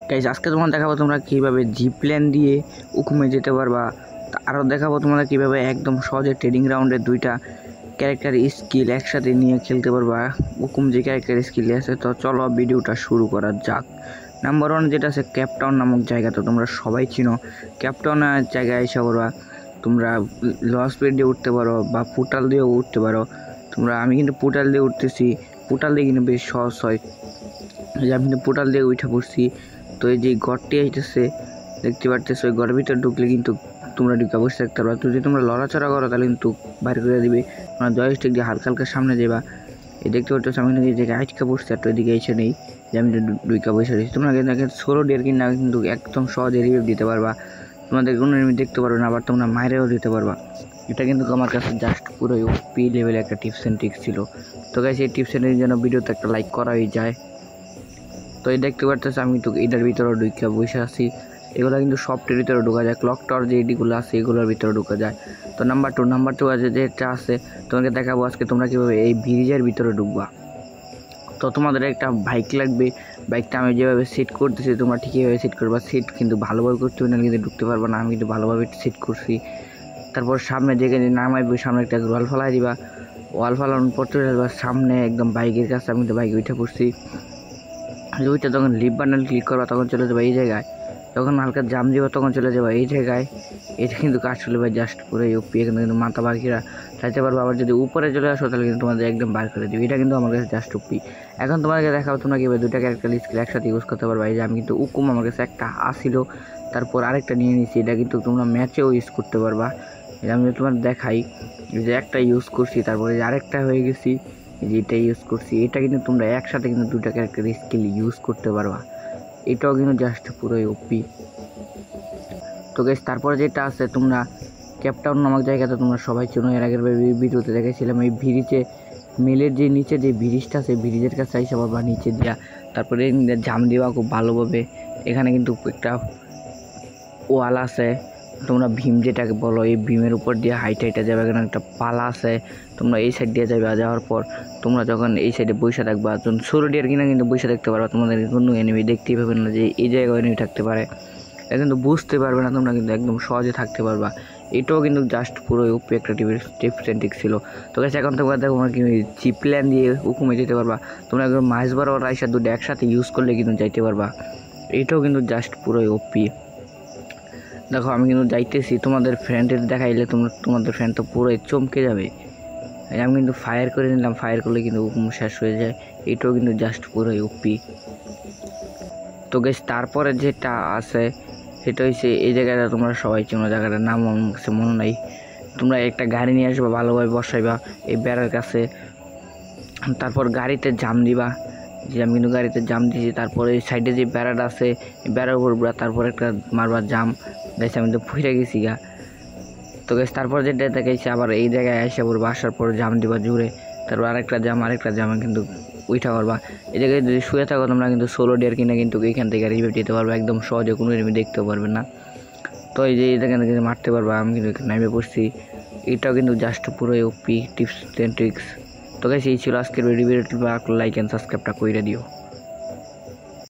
Guys আজকে তোমাদের দেখাবো তোমরা কিভাবে জিপ প্ল্যান দিয়ে উকুমে যেতে পারবা। আরও দেখাবো তোমাদের কিভাবে একদম সহজে ট্রেডিং রাউন্ডে দুইটা ক্যারেক্টার স্কিল একসাথে নিয়ে খেলতে পারবা। উকুম যে ক্যারেক্টার স্কিল আছে, তো চলো ভিডিওটা শুরু করা যাক। নাম্বার 1 যেটা আছে ক্যাপটাউন নামক জায়গা, তো তোমরা সবাই চিনো। ক্যাপটাউনের জায়গায় এসে করবা তোমরা লস স্পিড দিয়ে উঠতে পারো বা পোর্টাল দিয়েও উঠতে পারো। আমি কিন্তু পোর্টাল দিয়ে উঠতেছি, পোর্টাল দিয়ে কিন্তু বেশ সহজ হয়। আমি কিন্তু পোর্টাল দিয়ে উঠে পড়ছি। তো এই যে ঘরটি আসতেছে দেখতে পারতেছো, ওই ঘরের ভিতরে ঢুকলে কিন্তু তোমরা ঢুকে বসে থাকতে পারবা। যদি তোমরা লড়াচড়া করো তাহলে কিন্তু বাইরে করে দিবে। তোমরা জয়স্টিক দিয়ে হালকা হালকা সামনে যাবা। এই দেখতে পাচ্ছ আমি কিন্তু এই জায়গায় আটকা পড়ছি, আর ওইদিকে এসে নেই যে আমি ঢুকে বসে রয়েছি। তোমরা কিন্তু সোলো ডিয়ার কিনা কিন্তু একদম সহজে রিভিউ দিতে পারবা। তোমাদের কোনো এনিমি দেখতে পারবে না, আবার তোমরা মাইরেও দিতে পারবা। এটা কিন্তু আমার কাছে জাস্ট পুরো ওপি লেভেলে একটা টিপস অ্যান্ড ট্রিক্স ছিল। তো গাইস এই টিপস অ্যান্ড জন্য ভিডিওতে একটা লাইক করাই যায়। তো এই দেখতে পারতেছে আমি তো এটার ভিতরে ঢুকে বসে আছি। এগুলো কিন্তু সফটের ভিতরে ঢোকা যায়, ক্লক টাওয়ার যে এডিগুলো আছে এগুলোর ভিতরে ঢোকা যায়। তো নাম্বার টু আছে যেটা আছে তোমাকে দেখাবো আজকে তোমরা কীভাবে এই ব্রিজের ভিতরে ঢুকবা। তো তোমাদের একটা বাইক লাগবে, বাইকটা আমি যেভাবে সেট করতেছি তোমরা ঠিক এইভাবে সেট করবা। সেট কিন্তু ভালোভাবে করতে হবে না, কিন্তু ঢুকতে পারবা না। আমি কিন্তু ভালোভাবে সেট করছি। তারপর সামনে যেখানে নামাইবে সামনে একটা ওয়াল ফালাই দিবা। ওয়াল ফালানোর পর চলে যাবা সামনে একদম বাইকের কাছে। আমি তো বাইকে উঠে পড়ছি। ওইটা তখন লিভ বাটন ক্লিক করবা, তখন চলে যাবে এই জায়গায়। যখন হালকা জাম দিবা তখন চলে যাবে এই জায়গায়। এটা কিন্তু কাজ চলে ভাই জাস্ট পুরো ইউপি, এখানে কিন্তু মাথা বাকিরা চাইতে পারবো। আবার যদি উপরে চলে আসো তাহলে কিন্তু তোমাদের একদম বার করে দিবে। এটা কিন্তু আমার কাছে জাস্ট উপি। এখন তোমাকে দেখাবো তোমরা কীভাবে দুইটা ক্যারেক্টার স্কিল একসাথে ইউজ করতে পারবা। এই যে আমি কিন্তু উকুম আমার কাছে একটা আসিল, তারপর আরেকটা নিয়ে নিয়েছি। এটা কিন্তু তোমরা ম্যাচেও ইউজ করতে পারবা। এটা আমি তোমার দেখাই যে একটা ইউজ করছি, তারপরে আরেকটা হয়ে গেছি যেটা ইউজ করছি। এটা কিন্তু তোমরা একসাথে কিন্তু দুটা ক্যারেক্টার স্কিল ইউজ করতে পারবা। এটাও কিন্তু জাস্ট পুরোই ওপি। তো গাইস তারপরে যেটা আছে তোমরা ক্যাপটাউন নামক জায়গাতে তোমরা সবাই চেনো, এর আগের ভিডিওতে দেখেছিলাম। এই ব্রিজে মেলের যে নিচে যে ব্রিজটা আছে ব্রিজের কাছে আইসা বা নিচে দিয়া তারপরে জাম দিবা খুব ভালোভাবে। এখানে কিন্তু একটা ওয়াল আছে, তোমরা ভীম যেটাকে বলো, এই ভীমের উপর দিয়ে হাইটা যাবে। এখানে একটা পালা আছে, তোমরা এই সাইড দিয়ে যাবে। যাওয়ার পর তোমরা যখন এই সাইডে বসে থাকবা, যখন সোলো ডিয়ার কিনা কিন্তু বসে থাকতে পারবা। তোমাদের কোনো এনিমি দেখতেই পাবেন না যে এই জায়গায় এনিমি থাকতে পারে, এটা কিন্তু বুঝতে পারবে না। তোমরা কিন্তু একদম সহজে থাকতে পারবা। এটাও কিন্তু জাস্ট পুরো উপরে একটা টিপস অ্যান্ড ট্রিক্স ছিল। তো গাইস এখন তোমরা দেখো তোমরা কি জিপ প্ল্যান দিয়ে হুকুমে যেতে পারবা। তোমরা একদম মাছ বরাবর আইসা দুটো একসাথে ইউজ করলে কিন্তু যাইতে পারবা। এটাও কিন্তু জাস্ট পুরোই ওপি। দেখো আমি কিন্তু যাইতেছি, তোমাদের ফ্রেন্ডের দেখাইলে তোমাদের ফ্রেন্ড তো পুরোই চমকে যাবে। আমি কিন্তু ফায়ার করে নিলাম, ফায়ার করলে কিন্তু হুকুম শেষ হয়ে যায়। এটাও কিন্তু জাস্ট পুরোই ওপি। তো গাইস তারপরে যেটা আছে সেটা হচ্ছে এই জায়গাটা তোমরা সবাই চেনো, জায়গাটার নাম আমার কাছে মনে নাই। তোমরা একটা গাড়ি নিয়ে আসবা, ভালোভাবে বসাইবা এই বেড়ার কাছে। তারপর গাড়িতে জাম দিবা, যে আমি কিন্তু গাড়িতে জাম দিয়েছি। তারপরে এই সাইডে যে বেড়াটা আছে এই বেড়ার উপর তারপর একটা মারবার জাম। গাইছে আমি তো ফুইরা গেছি গা। তো গাইস তারপর যেটা দেখাইছে আবার এই জায়গায় আসা পড়বো, আসার পর জাম দিবা জুড়ে। তারপর আরেকটা জাম কিন্তু উইঠা করবা। এই জায়গায় যদি শুয়ে থাকো তোমরা কিন্তু সোলো ডিয়ার কিনা কিন্তু এইখান থেকে রিভাইভ দিতে পারবা একদম সহজে, কোনো এনিমি দেখতেও পারবে না। তো এই যে এখান থেকে মারতে পারবা। আমি কিন্তু নামে পড়ছি। এটাও কিন্তু জাস্ট পুরোই ওপি টিপস অ্যান্ড ট্রিক্স। তো গাইস এই ছিল আজকের ভিডিও। লাইক অ্যান্ড সাবস্ক্রাইবটা কইরা দিও।